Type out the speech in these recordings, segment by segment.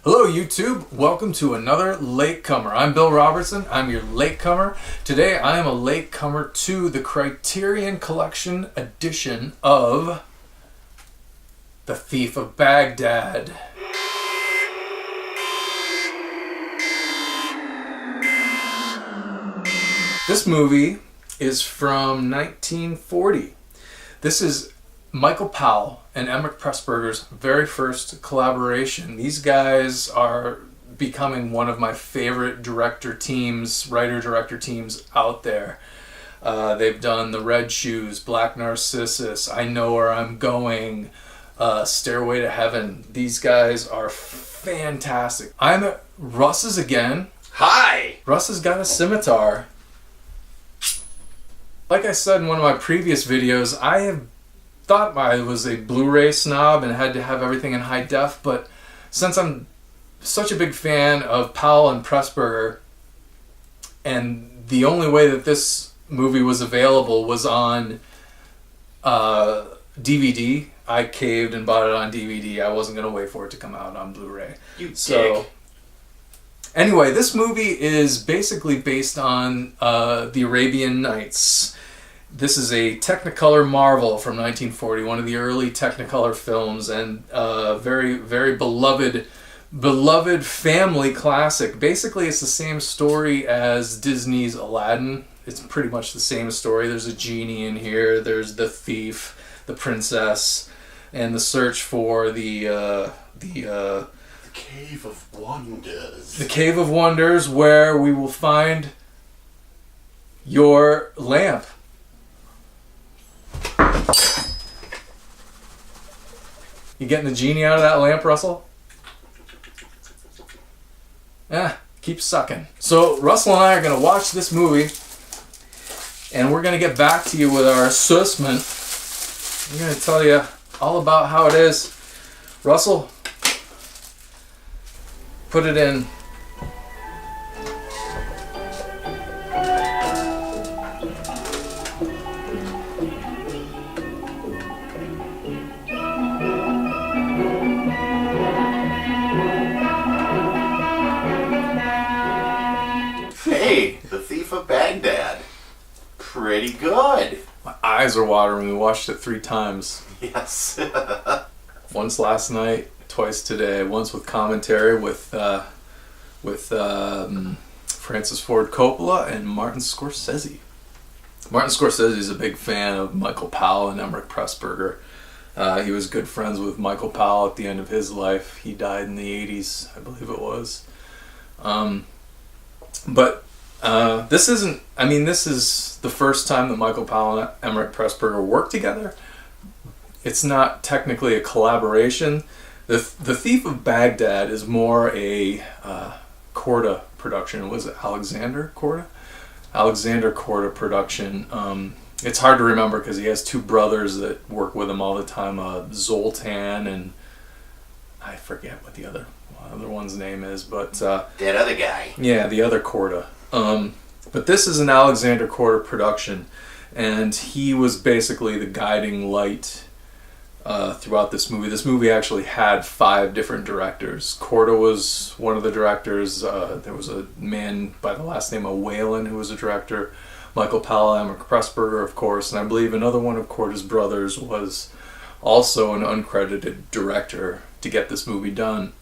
Hello YouTube, welcome to another Latecomer. I'm Bill Robertson, I'm your Latecomer. Today I am a Latecomer to the Criterion Collection edition of The Thief of Bagdad. This movie is from 1940. This is Michael Powell and Emmerich Pressburger's very first collaboration. These guys are becoming one of my favorite writer-director teams out there. They've done The Red Shoes, Black Narcissus, I Know Where I'm Going, Stairway to Heaven. These guys are fantastic. I'm at Russ's again. Hi! Russ has got a scimitar. Like I said in one of my previous videos, I have thought I was a Blu-ray snob and had to have everything in high def, but since I'm such a big fan of Powell and Pressburger, and the only way that this movie was available was on DVD, I caved and bought it on DVD. I wasn't going to wait for it to come out on Blu-ray. You dick. Anyway, this movie is basically based on the Arabian Nights. This is a Technicolor marvel from 1940, one of the early Technicolor films, and very, very beloved family classic. Basically, it's the same story as Disney's Aladdin. It's pretty much the same story. There's a genie in here. There's the thief, the princess, and the search for the Cave of Wonders. The Cave of Wonders, where we will find your lamp. You getting the genie out of that lamp, Russell? Keep sucking. So Russell and I are going to watch this movie, and we're going to get back to you with our assessment. I'm going to tell you all about how it is. Russell, put it in. Hey, The Thief of Bagdad. Pretty good. My eyes are watering. We watched it 3 times. Yes. Once last night, twice today. Once with commentary with Francis Ford Coppola and Martin Scorsese. Martin Scorsese is a big fan of Michael Powell and Emmerich Pressburger. He was good friends with Michael Powell at the end of his life. He died in the 80s, I believe it was. But this isn't, this is the first time that Michael Powell and Emmerich Pressburger worked together. It's not technically a collaboration. The Thief of Bagdad is more a Korda production. Was it Alexander Korda? Alexander Korda production. It's hard to remember because he has 2 brothers that work with him all the time, Zoltan and I forget what the other one's name is, but That other guy. yeah, the other Korda. But this is an Alexander Korda production, and he was basically the guiding light throughout this movie. This movie actually had 5 different directors. Korda was one of the directors. There was a man by the last name of Whalen who was a director. Michael Powell, Emmerich Pressburger, of course, and I believe another one of Korda's brothers was also an uncredited director to get this movie done.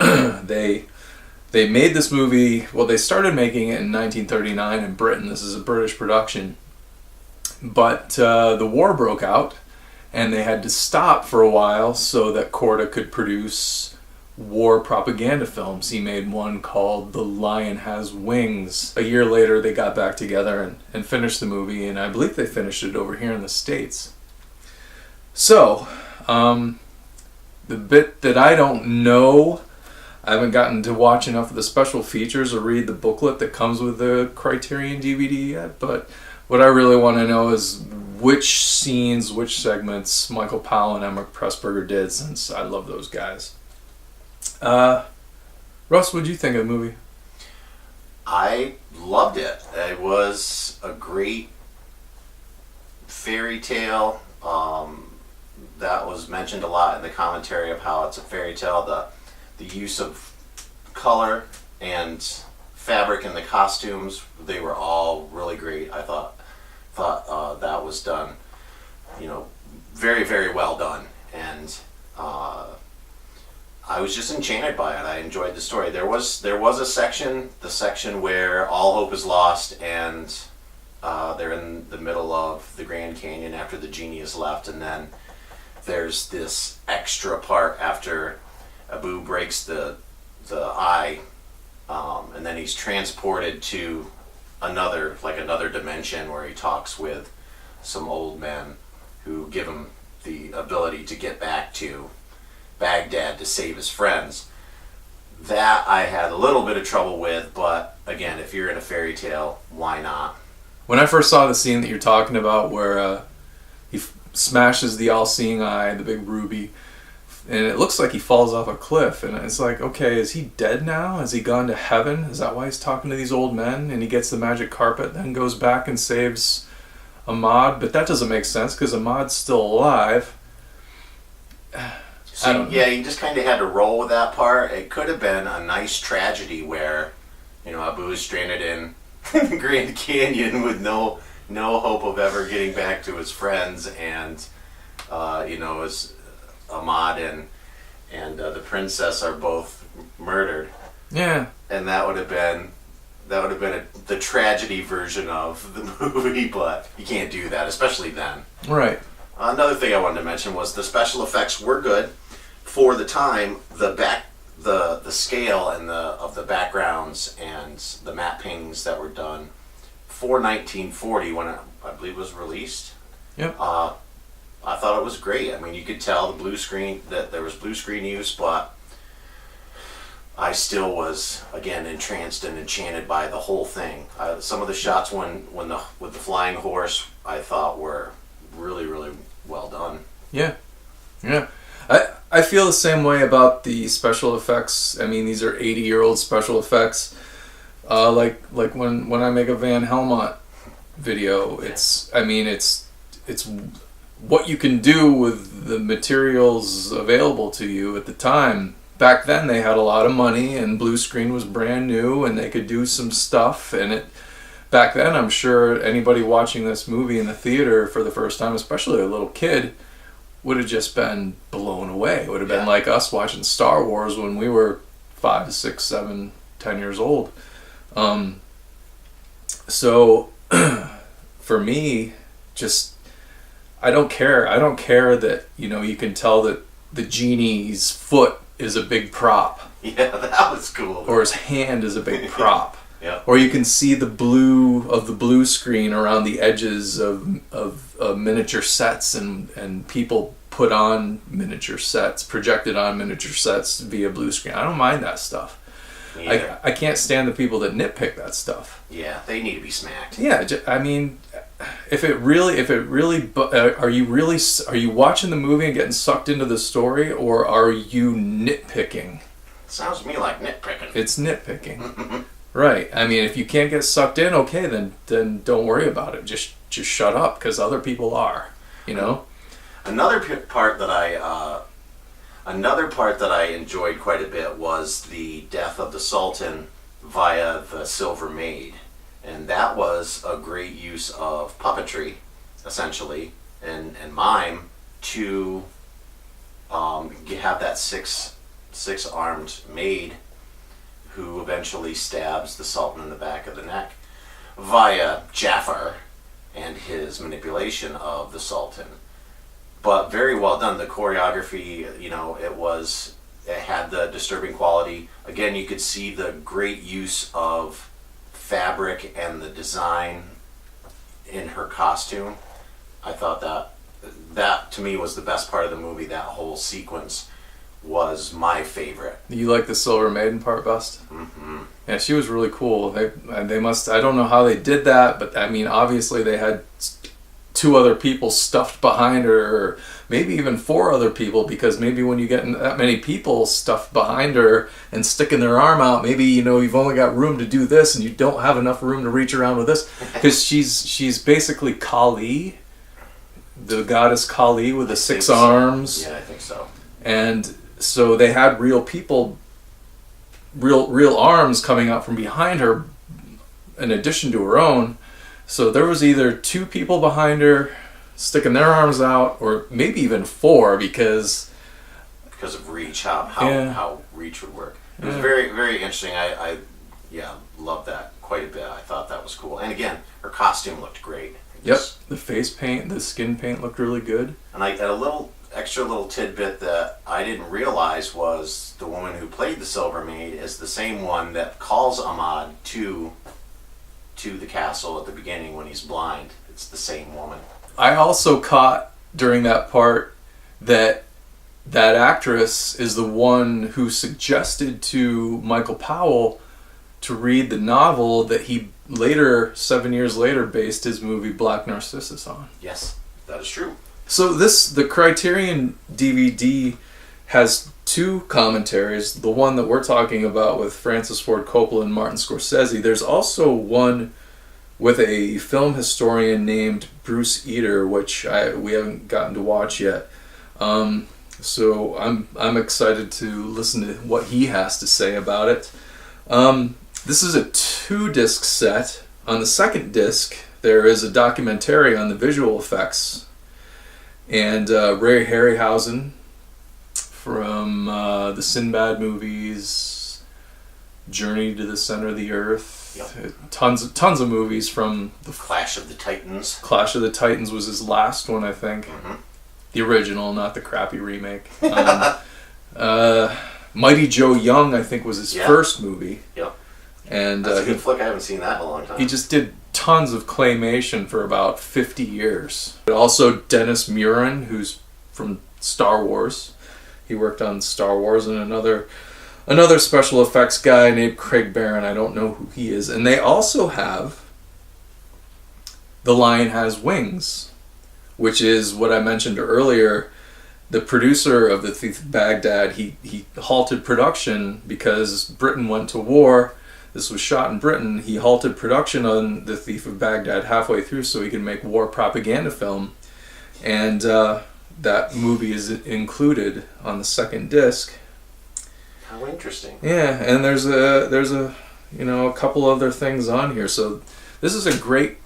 They made this movie, well, they started making it in 1939 in Britain. This is a British production. But the war broke out, and they had to stop for a while so that Korda could produce war propaganda films. He made one called The Lion Has Wings. A year later, they got back together and finished the movie, and I believe they finished it over here in the States. So, the bit that I don't know, I haven't gotten to watch enough of the special features or read the booklet that comes with the Criterion DVD yet, but what I really want to know is which scenes, which segments Michael Powell and Emmerich Pressburger did, since I love those guys. Russ, what did you think of the movie? I loved it. It was a great fairy tale. That was mentioned a lot in the commentary of how it's a fairy tale. The use of color and fabric and the costumes, they were all really great. I thought that was done, very, very well done. And I was just enchanted by it. I enjoyed the story. There was a section, the section where all hope is lost, and they're in the middle of the Grand Canyon after the genie has left, and then there's this extra part after Abu breaks the eye, and then he's transported to another dimension where he talks with some old men who give him the ability to get back to Baghdad to save his friends. That I had a little bit of trouble with, but again, if you're in a fairy tale, why not? When I first saw the scene that you're talking about where he smashes the all-seeing eye, the big ruby, and it looks like he falls off a cliff, and it's like, okay, is he dead now? Has he gone to heaven? Is that why he's talking to these old men? And he gets the magic carpet, then goes back and saves Ahmad, but that doesn't make sense because Ahmad's still alive. So, yeah, you just kind of had to roll with that part. It could have been a nice tragedy where, Abu is stranded in the Grand Canyon with no hope of ever getting back to his friends, and as Ahmad and the princess are both murdered. Yeah, and that would have been the tragedy version of the movie, but you can't do that, especially then. Right. Another thing I wanted to mention was the special effects were good for the time. The scale and of the backgrounds and the matte paintings that were done for 1940 when it, I believe, was released. Yep. I thought it was great. I mean, you could tell that there was blue screen use, but I still was, again, entranced and enchanted by the whole thing. Some of the shots with the flying horse, I thought were really, really well done. Yeah. I feel the same way about the special effects. I mean, these are 80-year-old special effects. Like when I make a Van Helmont video, it's what you can do with the materials available to you at the time. Back then they had a lot of money and blue screen was brand new and they could do some stuff, and back then I'm sure anybody watching this movie in the theater for the first time, especially a little kid, would have just been blown away. It would have been like us watching Star Wars when we were 5, 6, 7, 10 years old. So for me, just I don't care that you can tell that the genie's foot is a big prop. Yeah, that was cool. Or his hand is a big prop. Yeah. Or you can see the blue screen around the edges of miniature sets, and people put on miniature sets, projected on miniature sets via blue screen. I don't mind that stuff. I can't stand the people that nitpick that stuff. Yeah, they need to be smacked. Yeah, I mean, are you watching the movie and getting sucked into the story, or are you nitpicking? Sounds to me like nitpicking. It's nitpicking. Right. I mean, if you can't get sucked in, okay, then don't worry about it. Just shut up, because other people are. Another part that I enjoyed quite a bit was the death of the Sultan via the Silver Maid, and that was a great use of puppetry, essentially, and mime to have that six-armed maid who eventually stabs the Sultan in the back of the neck via Jafar and his manipulation of the Sultan. But very well done. The choreography, it had the disturbing quality. Again, you could see the great use of fabric and the design in her costume. I thought that to me was the best part of the movie. That whole sequence was my favorite. You like the Silver Maiden part best? Mm-hmm. Yeah, she was really cool. They must. I don't know how they did that, but I mean, obviously they had 2 other people stuffed behind her, or maybe even 4 other people, because maybe when you get that many people stuffed behind her and sticking their arm out, maybe you've only got room to do this and you don't have enough room to reach around with this, because she's basically Kali, the goddess Kali with the 6 arms. Yeah, I think so. And so they had real people real arms coming out from behind her in addition to her own. So there was either 2 people behind her sticking their arms out, or maybe even 4, because of reach, how reach would work. It was very, very interesting. I loved that quite a bit. I thought that was cool. And again, her costume looked great. The face paint, the skin paint looked really good. And I got a extra little tidbit that I didn't realize was the woman who played the Silver Maid is the same one that calls Ahmad to the castle at the beginning when he's blind. It's the same woman. I also caught during that part that actress is the one who suggested to Michael Powell to read the novel that he later, 7 years later, based his movie Black Narcissus on. Yes, that is true. So the Criterion DVD has 2 commentaries. The one that we're talking about with Francis Ford Coppola and Martin Scorsese. There's also one with a film historian named Bruce Eder, which we haven't gotten to watch yet. So I'm excited to listen to what he has to say about it. This is a 2-disc set. On the second disc, there is a documentary on the visual effects. And Ray Harryhausen from the Sinbad movies, Journey to the Center of the Earth, tons of movies from the Clash of the Titans. Clash of the Titans was his last one, I think. Mm-hmm. The original, not the crappy remake. Mighty Joe Young, I think, was his first movie. Yep. And that's a good flick. I haven't seen that in a long time. He just did tons of claymation for about 50 years. But also Dennis Muren, who's from Star Wars. He worked on Star Wars, and another special effects guy named Craig Barron. I don't know who he is. And they also have The Lion Has Wings, which is what I mentioned earlier. The producer of The Thief of Bagdad, he halted production because Britain went to war. This was shot in Britain. He halted production on The Thief of Bagdad halfway through so he could make war propaganda film. And that movie is included on the second disc. How interesting. Yeah, and there's a couple other things on here. So this is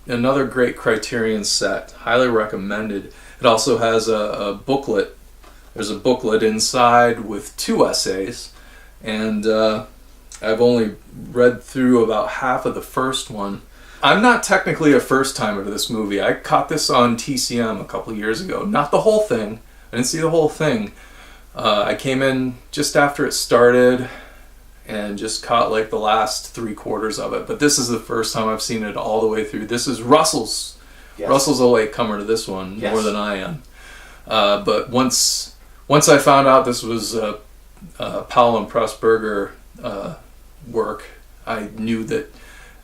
another great Criterion set. Highly recommended. It also has a booklet. There's a booklet inside with 2 essays, and I've only read through about half of the first one. I'm not technically a first-timer to this movie. I caught this on TCM a couple years ago. Not the whole thing. I didn't see the whole thing. I came in just after it started and just caught like the last 3/4 of it. But this is the first time I've seen it all the way through. This is Russell's. Yes. Russell's a latecomer to this one, more than I am. But once I found out this was Powell and Pressburger work, I knew that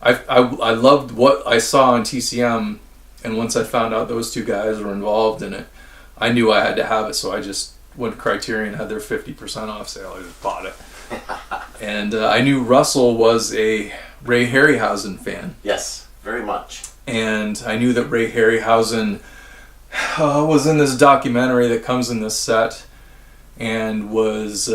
I loved what I saw on TCM, and once I found out those 2 guys were involved in it, I knew I had to have it. So I just, when Criterion had their 50% off sale, I just bought it. And I knew Russell was a Ray Harryhausen fan. Yes, very much. And I knew that Ray Harryhausen was in this documentary that comes in this set, and was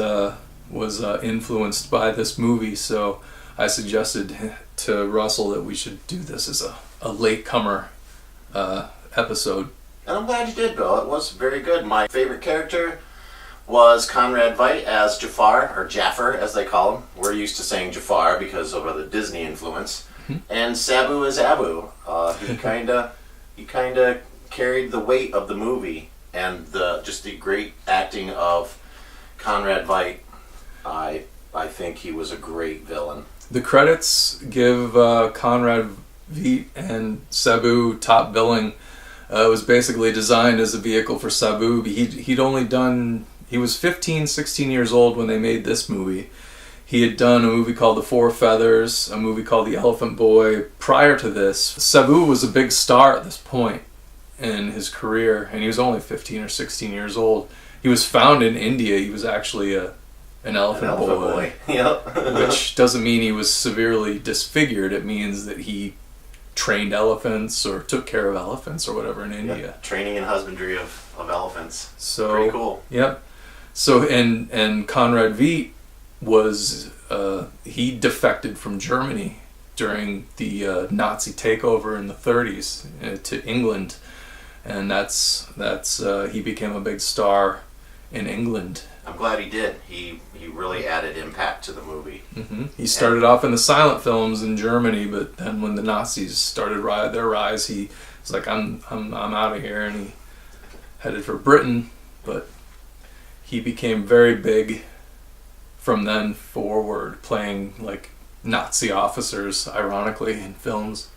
influenced by this movie. So I suggested to Russell that we should do this as a latecomer episode. And I'm glad you did, Bill. It was very good. My favorite character was Conrad Veidt as Jafar, or Jafar as they call him. We're used to saying Jafar because of the Disney influence. Mm-hmm. And Sabu as Abu. He kind of carried the weight of the movie, and the great acting of Conrad Veidt. I think he was a great villain. The credits give Conrad Veidt and Sabu top billing. It was basically designed as a vehicle for Sabu. He was 15, 16 years old when they made this movie. He had done a movie called The Four Feathers, a movie called The Elephant Boy. Prior to this, Sabu was a big star at this point in his career, and he was only 15 or 16 years old. He was found in India. He was actually an elephant boy. Yep. Which doesn't mean he was severely disfigured. It means that he trained elephants or took care of elephants or whatever in India. Yep. Training and husbandry of elephants. So pretty cool. Yep. So and Conrad Veidt was he defected from Germany during the Nazi takeover in the 30s to England, and that's he became a big star in England. I'm glad he did. He really added impact to the movie. Mm-hmm. He started off in the silent films in Germany, but then when the Nazis started their rise, he was like, I'm out of here, and he headed for Britain. But he became very big from then forward, playing like Nazi officers, ironically, in films.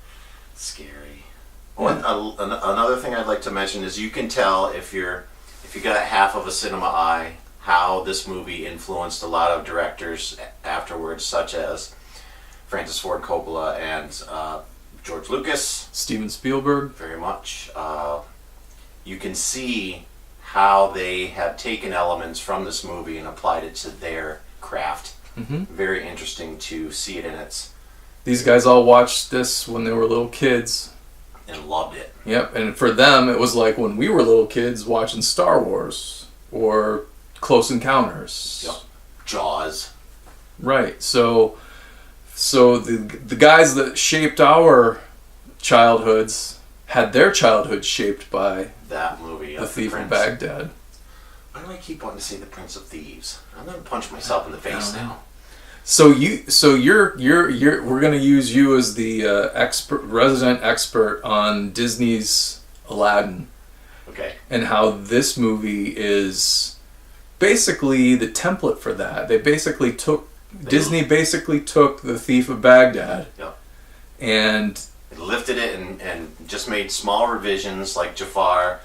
Scary. Another thing I'd like to mention is you can tell if you got half of a cinema eye how this movie influenced a lot of directors afterwards, such as Francis Ford Coppola and George Lucas. Steven Spielberg. Very much. You can see how they have taken elements from this movie and applied it to their craft. Mm-hmm. Very interesting to see it in its... These guys all watched this when they were little kids. And loved it. Yep, and for them it was like when we were little kids watching Star Wars or Close Encounters. Yep. Jaws. Right. So the guys that shaped our childhoods had their childhood shaped by that movie. The Thief of Bagdad. Why do I keep wanting to say the Prince of Thieves? I'm gonna punch myself in the face now. So you're we're gonna use you as the resident expert on Disney's Aladdin. Okay. And how this movie is basically the template for that. Disney basically took The Thief of Baghdad. Yep. And it lifted it and just made small revisions, like Jafar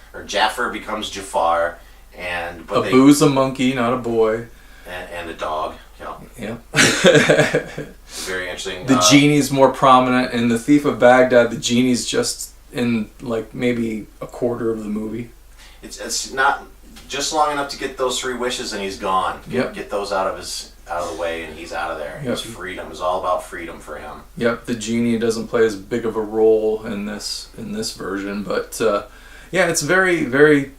becomes Jafar, but Abu's a monkey, not a boy. And a dog. Yeah. Very interesting. The genie's more prominent. In The Thief of Baghdad, the genie's just in like maybe a quarter of the movie. It's not just long enough to get those 3 wishes and he's gone. Yep. Get those out of the way and he's out of there. Yep. His freedom is all about freedom for him. Yep, the genie doesn't play as big of a role in this version, but yeah, it's very, very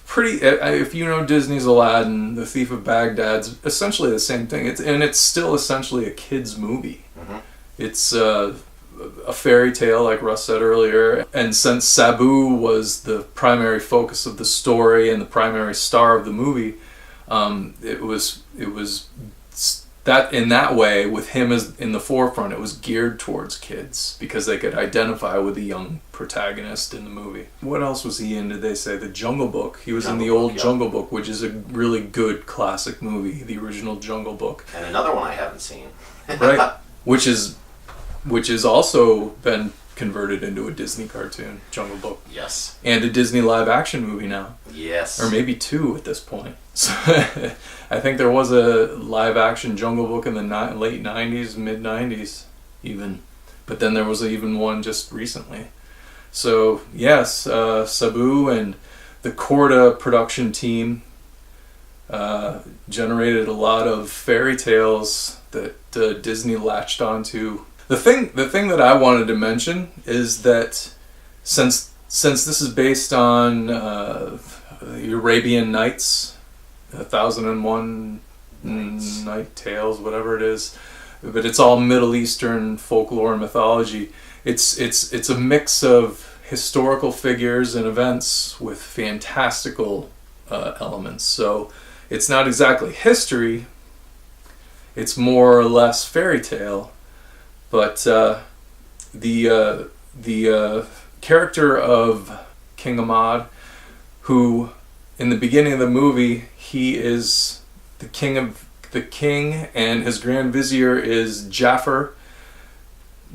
pretty. If you know Disney's Aladdin, The Thief of Baghdad's essentially the same thing. It's still essentially a kids movie. Mm-hmm. It's a fairy tale, like Russ said earlier, and since Sabu was the primary focus of the story and the primary star of the movie, it was that in that way, with him as in the forefront, it was geared towards kids because they could identify with the young protagonist in the movie. What else was he in? Did they say The Jungle Book? He was in the old Jungle Book, which is a really good classic movie, the original Jungle Book. And another one I haven't seen. Right, which has also been converted into a Disney cartoon, Jungle Book. Yes. And a Disney live action movie now. Yes. Or maybe 2 at this point. So I think there was a live action Jungle Book in the late 90s, mid 90s even. But then there was even one just recently. So yes, Sabu and the Korda production team generated a lot of fairy tales that Disney latched onto. The thing that I wanted to mention is that since this is based on the Arabian Nights, 1001 Night Tales, whatever it is, but it's all Middle Eastern folklore and mythology. It's a mix of historical figures and events with fantastical elements. So it's not exactly history. It's more or less fairy tale. But the character of King Ahmad, who in the beginning of the movie, he is the king, and his grand vizier is Jafar.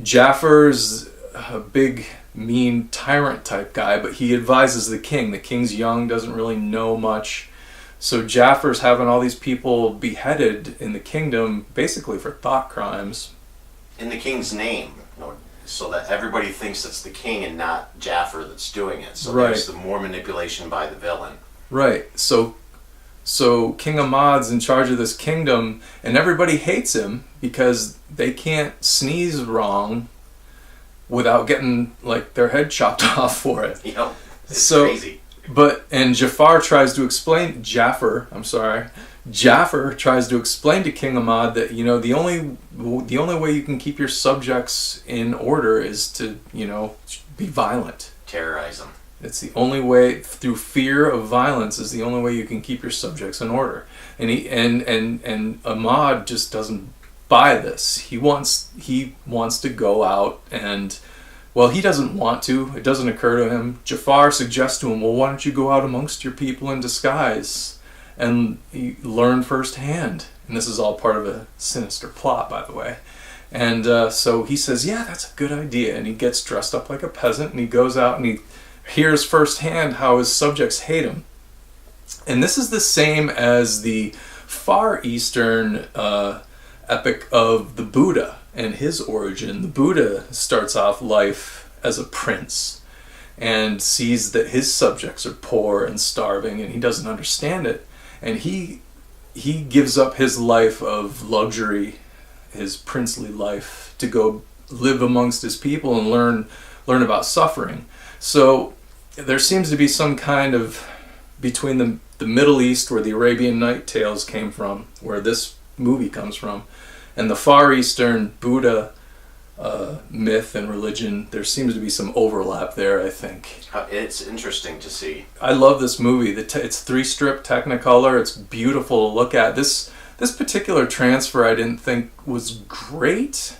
Jafar's a big, mean tyrant type guy, but he advises the king. The king's young, doesn't really know much. So Jafar's having all these people beheaded in the kingdom, basically for thought crimes. In the king's name, so that everybody thinks it's the king and not Jafar that's doing it. So there's the more manipulation by the villain. Right. So King Ahmad's in charge of this kingdom, and everybody hates him because they can't sneeze wrong without getting like their head chopped off for it. It's so crazy. And Jafar tries to explain Jafar tries to explain to King Ahmad that, you know, the only way you can keep your subjects in order is to, you know, be violent. Terrorize them. It's the only way, through fear of violence is the only way you can keep your subjects in order. And and Ahmad just doesn't buy this. He wants to go out and, well, he doesn't want to. It doesn't occur to him. Jafar suggests to him, well, why don't you go out amongst your people in disguise and learn firsthand? And this is all part of a sinister plot, by the way. And so he says, yeah, that's a good idea. And he gets dressed up like a peasant, and he goes out and he hears firsthand how his subjects hate him. And this is the same as the Far Eastern epic of the Buddha and his origin. The Buddha starts off life as a prince and sees that his subjects are poor and starving, and he doesn't understand it. And he gives up his life of luxury, his princely life, to go live amongst his people and learn about suffering. So there seems to be some kind of, between the Middle East, where the Arabian Night Tales came from, where this movie comes from, and the Far Eastern Buddha myth and religion, there seems to be some overlap there, I think. It's interesting to see. I love this movie. It's 3-strip Technicolor. It's beautiful to look at. This particular transfer I didn't think was great.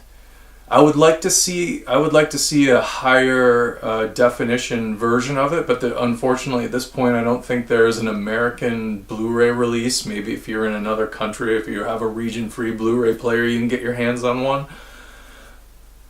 I would like to see a higher definition version of it, but unfortunately at this point I don't think there is an American Blu-ray release. Maybe if you're in another country, if you have a region-free Blu-ray player, you can get your hands on one.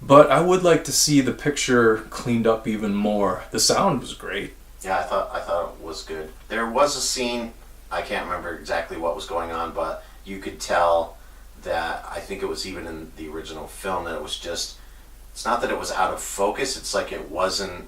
But I would like to see the picture cleaned up even more. The sound was great. Yeah, I thought it was good. There was a scene, I can't remember exactly what was going on, but you could tell that, I think it was even in the original film, that it was just, it's not that it was out of focus, it's like it wasn't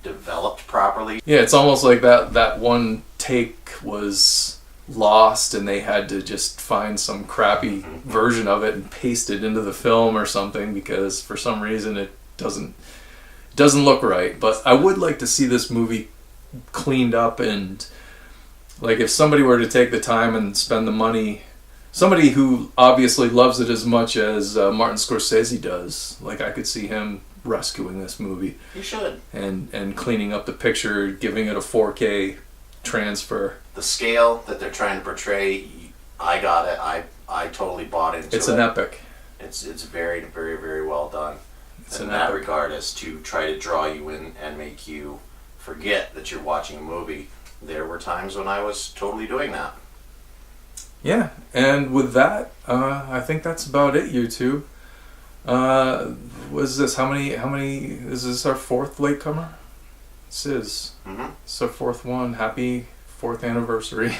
developed properly. Yeah, it's almost like that one take was lost and they had to just find some crappy version of it and paste it into the film or something, because for some reason it doesn't look right. But I would like to see this movie cleaned up, and like if somebody were to take the time and spend the money, somebody who obviously loves it as much as Martin Scorsese does, like I could see him rescuing this movie. You should. And cleaning up the picture, giving it a 4K transfer. The scale that they're trying to portray, I got it. I totally bought into it. It's an epic. It's very, very, very well done. It's in an that epic. regard, as to try to draw you in and make you forget that you're watching a movie. There were times when I was totally doing that. Yeah, and with that, I think that's about it, YouTube. Was this, how many, is this our 4th Latecomer? This is. Mm-hmm. It's our 4th one. Happy 4th anniversary.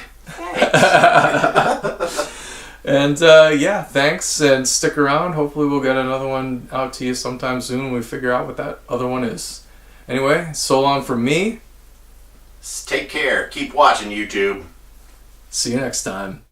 And yeah, thanks, and stick around. Hopefully we'll get another one out to you sometime soon when we figure out what that other one is. Anyway, so long from me. Take care. Keep watching, YouTube. See you next time.